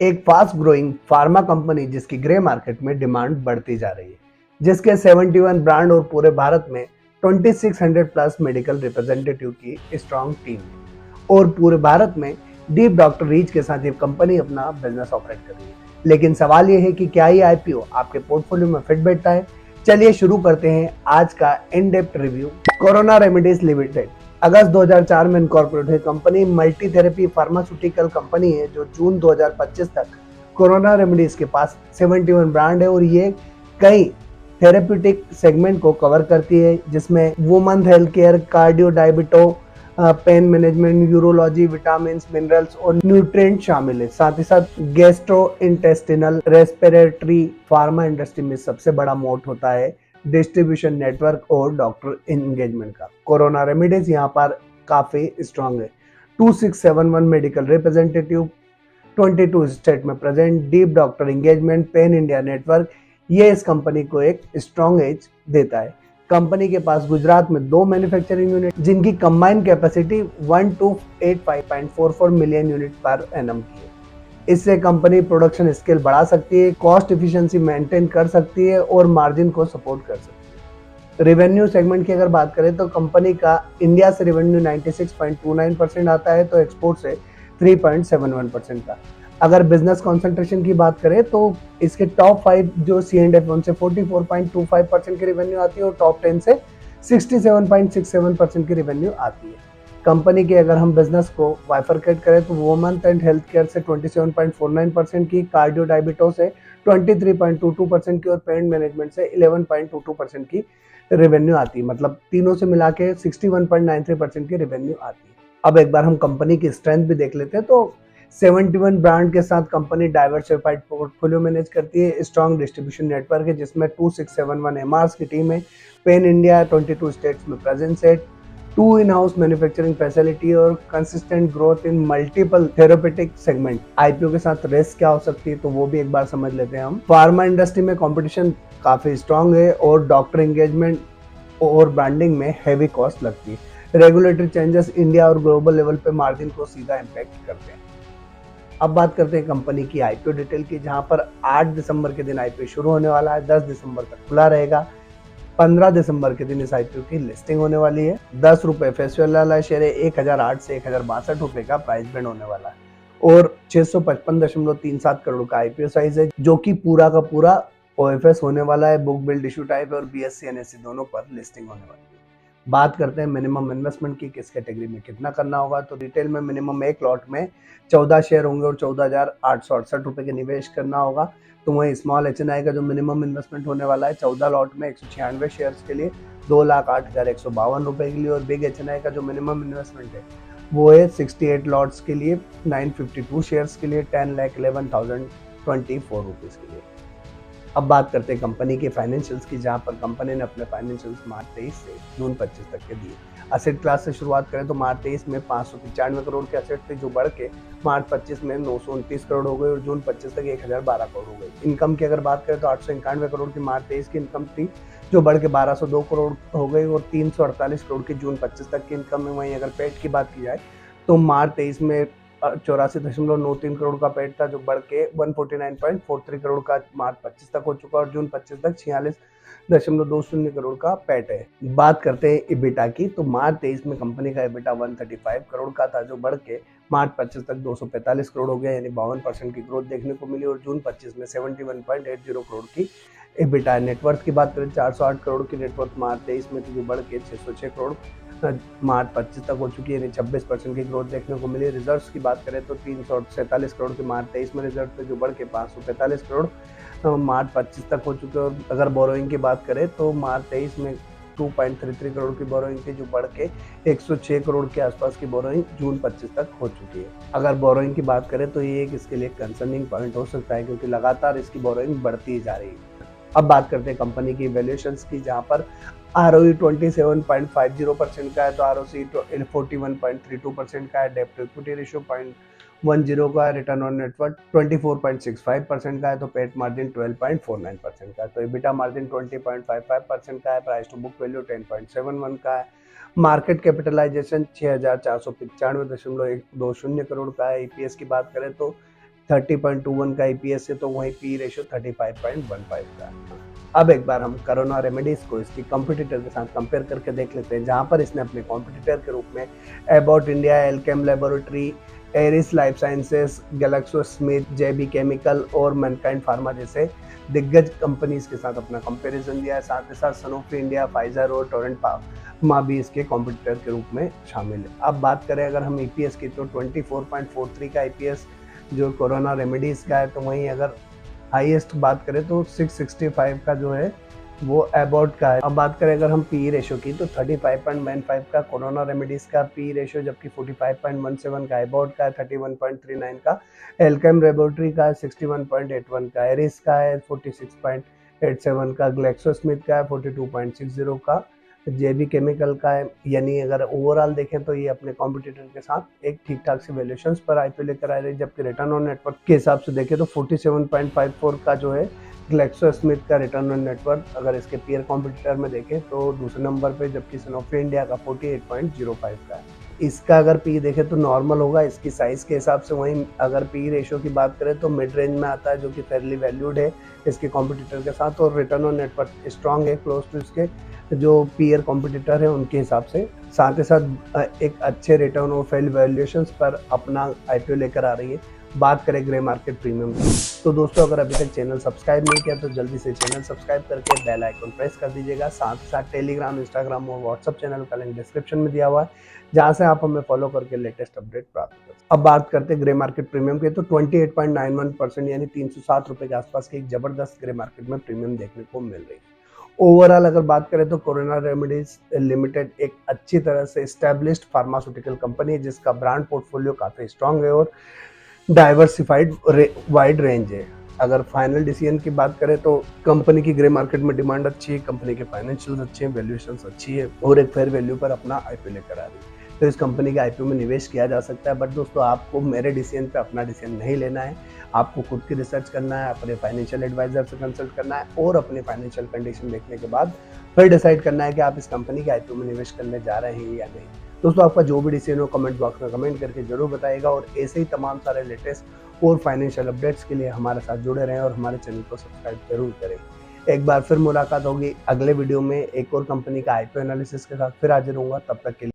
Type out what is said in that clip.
एक fast growing pharma company जिसकी grey market में डिमांड बढ़ती जा रही है, जिसके 71 ब्रांड और पूरे भारत में 2600 प्लस मेडिकल रिप्रेजेंटेटिव की स्ट्रॉन्ग टीम है और पूरे भारत में डीप डॉक्टर रीच के साथ ये कंपनी अपना बिजनेस ऑपरेट कर रही है। लेकिन सवाल ये है कि क्या ये आईपीओ आपके पोर्टफोलियो में फिट बैठता है। चलिए शुरू करते हैं आज का in depth review. Corona Remedies Limited अगस्त 2004 में इनकॉर्पोरेट हुई company multi therapy pharmaceutical company है जो जून 2025 तक कोरोना रेमेडीज के पास 71 ब्रांड है और ये कई थेरेप्यूटिक सेगमेंट को कवर करती है, जिसमें women health care, cardio, diabeto, pain management, urology, vitamin, minerals और न्यूट्रिएंट शामिल है। साथ ही साथ gastro intestinal, respiratory, pharma industry में सबसे बड़ा मोट होता है डिस्ट्रीब्यूशन नेटवर्क और डॉक्टर एंगेजमेंट का। कोरोना रेमेडीज यहाँ पर काफी स्ट्रांग है। 2671 मेडिकल रिप्रेजेंटेटिव, 22 स्टेट में present, deep doctor engagement, pan India network, ये इस कंपनी को एक स्ट्रांग एज देता है। कंपनी के पास गुजरात में 2 मैन्युफैक्चरिंग यूनिट जिनकी combined capacity 1285.44 million unit per annum की है। इससे कंपनी प्रोडक्शन स्केल बढ़ा सकती है, कॉस्ट एफिशिएंसी मेंटेन कर सकती है और मार्जिन को सपोर्ट कर सकती है। रेवेन्यू सेगमेंट की अगर बात करें तो कंपनी का इंडिया से रेवेन्यू 96.29% आता है तो एक्सपोर्ट से 3.71% का। अगर बिजनेस कंसंट्रेशन की बात करें तो इसके टॉप 5 जो C&F उनसे 44.25% की रेवेन्यू आती है और टॉप 10 से 67.67% की रेवेन्यू आती है। कंपनी के अगर हम बिजनेस को बाइफरकेट करें तो वुमेन एंड हेल्थ केयर से 27.49% की, कार्डियो डायबिटो से 23.22% की और पेन मैनेजमेंट से 11.22% की रेवेन्यू आती है। मतलब तीनों से मिला के 61.93% की रेवेन्यू आती है। अब एक बार हम कंपनी की स्ट्रेंथ भी देख लेते हैं तो 71 ब्रांड के साथ कंपनी डाइवर्सिफाइड पोर्टफोलियो मैनेज करती है, स्ट्रॉन्ग डिस्ट्रीब्यूशन नेटवर्क है जिसमें 2671 एमआरस की टीम है, पेन इंडिया 22 स्टेट्स में प्रेजेंस है, 2 इन हाउस मैन्युफैक्चरिंग फैसिलिटी और consistent growth in multiple therapeutic segment. IPO के साथ रिस्क क्या हो सकती है तो वो भी एक बार समझ लेते हैं हम। फार्मा इंडस्ट्री में कंपटीशन काफी स्ट्रांग है और डॉक्टर एंगेजमेंट और ब्रांडिंग में हैवी कॉस्ट लगती है। रेगुलेटरी चेंजेस इंडिया और ग्लोबल लेवल पे मार्जिन को सीधा इम्पैक्ट करते हैं। अब बात करते हैं कंपनी की आईपीओ डिटेल की, जहां पर 8 दिसंबर के दिन आईपीओ शुरू होने वाला है, 10 दिसंबर तक खुला रहेगा। 15 दिसंबर के दिन इस आईपीओ की लिस्टिंग होने वाली है। 10 रुपए फेस वैल्यू वाला शेयर है, 1008 से 1062 रुपए का प्राइस बैंड होने वाला है और 655.37 करोड़ का आईपीओ साइज है, जो कि पूरा का पूरा ओएफएस होने वाला है, बुक बिल्ड इशू टाइप और बीएससी एनएससी दोनों पर लिस्टिंग होने वाली है। बात करते हैं मिनिमम इन्वेस्टमेंट की, किस कैटेगरी में कितना करना होगा तो रिटेल में मिनिमम एक लॉट में 14 शेयर होंगे और 14,868 रुपए के निवेश करना होगा। तो वहीं स्मॉल एचएनआई का जो मिनिमम इन्वेस्टमेंट होने वाला है 14 लॉट में 196 शेयर्स के लिए 2,08,152 रुपए के लिए और बिग एचएनआई का जो मिनिमम इन्वेस्टमेंट है वो है 68 लॉट्स के लिए 952 शेयर्स के लिए 10,11,024 रुपीज के लिए। अब बात करते हैं कंपनी के फाइनेंशियल्स की, जहां पर कंपनी ने अपने फाइनेंशियल्स मार्च 23 से जून 25 तक के दिए। असेट क्लास से शुरुआत करें तो मार्च 23 में 595 करोड़ के असेट थे जो बढ़ के मार्च 25 में 929 करोड़ हो गए और जून 25 तक 1012 करोड़ हो गई। इनकम की अगर बात करें तो 891 करोड़ की मार्च 23 की इनकम थी जो बढ़ के 1202 करोड़ हो गई और 348 करोड़ की जून 25 तक की इनकम है। वहीं अगर पेट की बात की जाए तो मार्च 23 में 84.93 करोड़ का पेट था जो बढ़ के 149.43 करोड़ का मार्च 25 तक हो चुका और जून 25 तक 46.20 करोड़ का पेट है। बात करते हैं इबिटा की तो मार्च 23 में कंपनी का इबिटा 135 करोड़ का था जो बढ़ के मार्च 25 तक 245 करोड़ हो गया, यानी 52% की ग्रोथ देखने को मिली और जून 25 में 71.80 करोड़ की इबिटा। नेटवर्थ की बात करें 408 करोड़ की नेटवर्थ मार्च 23 में थी जो बढ़ के 606 करोड़ मार्च 25 तक हो चुकी है, यानी 26% की ग्रोथ देखने को मिली। रिजर्व्स की बात करें तो 347 करोड़ के मार्च 23 में रिजर्व थे जो बढ़ के 545 करोड़ मार्च 25 तक हो चुके हैं। और अगर बोरोइंग की बात करें तो मार्च 23 में 2.33 करोड़ की बोरोइंग थी जो बढ़ के 106 करोड़ के आसपास की बोरोइंग जून 25 तक हो चुकी है। अगर बोरोइंग की बात करें तो ये एक इसके लिए कंसर्निंग पॉइंट हो सकता है क्योंकि लगातार इसकी बोरोइंग बढ़ती जा रही है। अब बात करते हैं कंपनी की वैल्यूएशंस की, जहां पर ROE 27.50% का है तो ROC 41.32% का है, डेब्ट टू इक्विटी रेशियो 0.10 का है, रिटर्न ऑन नेटवर्थ 24.65% का है तो पेट मार्जिन 12.49% का है, तो एबिटा मार्जिन 20.55% का है, प्राइस टू बुक वैल्यू 10.71 का है, मार्केट कैपिटलाइजेशन 6,495.120 करोड़ का है। EPS की बात करें तो 30.21 का ईपीएस है, तो वहीं पी रेशियो 35.15 का है। अब एक बार हम करोना रेमेडीज को इसकी कॉम्पिटिटर के साथ कंपेयर करके देख लेते हैं, जहां पर इसने अपने कॉम्पिटिटर के रूप में Abbott India, Alkem laboratory, Eris life sciences, Glaxo Smith, JB chemical और मैनकाइंड फार्मा जैसे दिग्गज कंपनीज के साथ अपना कंपैरिजन दिया है। साथ ही साथ सनोफी इंडिया, फाइजर और टोरेंट फार्मा भी इसके कॉम्पिटिटर के रूप में शामिल है। अब बात करें अगर हम ईपीएस की, तो 24.43 का ईपीएस जो कोरोना रेमेडीज का है, तो वहीं अगर हाईएस्ट बात करें तो 665 का जो है वो एबॉट का है। अब बात करें अगर हम पी रेशियो की, तो 35.95 का कोरोना रेमेडीज का पी रेशियो, जबकि 45.17 का एबॉट का है, 31.39 का एल्केम लेबोरेटरी का है, 61.81 का एरिस का है, 46.87 का ग्लेक्सो स्मिथ का है, 42.60 का जेबी केमिकल का है। यानी अगर ओवरऑल देखें तो ये अपने कॉम्पिटिटर के साथ एक ठीक ठाक से वैल्यूएशंस पर आईपीओ लेकर आ रही है, जबकि रिटर्न ऑन नेटवर्क के हिसाब से देखें तो 47.54 का जो है ग्लेक्सो स्मिथ का रिटर्न ऑन नेटवर्क अगर इसके पीयर कॉम्पिटिटर में देखें तो दूसरे नंबर पे, जबकि सनोफी इंडिया का 48.05 का है। इसका अगर पी देखें तो नॉर्मल होगा इसकी साइज के हिसाब से। वहीं अगर पी रेशियो की बात करें तो मिड रेंज में आता है, जो कि फेयरली वैल्यूड है इसके कॉम्पिटिटर के साथ, और रिटर्न ऑन नेटवर्क स्ट्रॉन्ग है, क्लोज टू इसके जो पीयर कॉम्पिटिटर है उनके हिसाब से। साथ ही साथ एक अच्छे रिटर्न और फेल वैल्यूएशंस पर अपना आईपीओ लेकर आ रही है। बात करें ग्रे मार्केट प्रीमियम की, तो दोस्तों अगर अभी तक चैनल सब्सक्राइब नहीं किया तो जल्दी से चैनल सब्सक्राइब करके बेल आइकन प्रेस कर दीजिएगा। साथ ही साथ टेलीग्राम, इंस्टाग्राम और व्हाट्सएप चैनल का लिंक डिस्क्रिप्शन में दिया हुआ है, जहां से आप हमें फॉलो करके लेटेस्ट अपडेट प्राप्त कर सकते हैं। अब बात करते हैं ग्रे मार्केट प्रीमियम के, तो 28.91% यानी 307 रुपए के आसपास की एक जबरदस्त ग्रे मार्केट में प्रीमियम देखने को मिल रही है। ओवरऑल अगर बात करें तो कोरोना रेमेडीज लिमिटेड एक अच्छी तरह से एस्टेब्लिश्ड फार्मास्यूटिकल कंपनी है, जिसका ब्रांड पोर्टफोलियो काफी स्ट्रांग है और डाइवर्सिफाइड वाइड रेंज है। अगर फाइनल डिसीजन की बात करें तो कंपनी की ग्रे मार्केट में डिमांड अच्छी है, कंपनी के फाइनेंशियल्स अच्छे हैं, वैल्यूएशंस अच्छी है और एक फेयर वैल्यू पर अपना आईपीओ लेकर आ रही है, तो इस कंपनी के आईपीओ में निवेश किया जा सकता है। बट दोस्तों, आपको मेरे डिसीजन पे अपना डिसीजन नहीं लेना है, आपको खुद की रिसर्च करना है, अपने फाइनेंशियल एडवाइजर से कंसल्ट करना है और अपने फाइनेंशियल कंडीशन देखने के बाद फिर डिसाइड करना है कि आप इस कंपनी के आईपीओ में निवेश करने जा रहे हैं या नहीं। दोस्तों, आपका जो भी डिसीजन हो कमेंट बॉक्स में कमेंट करके जरूर बताइएगा, और ऐसे ही तमाम सारे लेटेस्ट और फाइनेंशियल अपडेट्स के लिए हमारे साथ जुड़े रहें और हमारे चैनल को सब्सक्राइब जरूर करें। एक बार फिर मुलाकात होगी अगले वीडियो में एक और कंपनी का आईपीओ एनालिसिस के साथ, फिर हाजिर होऊंगा। तब तक के लिए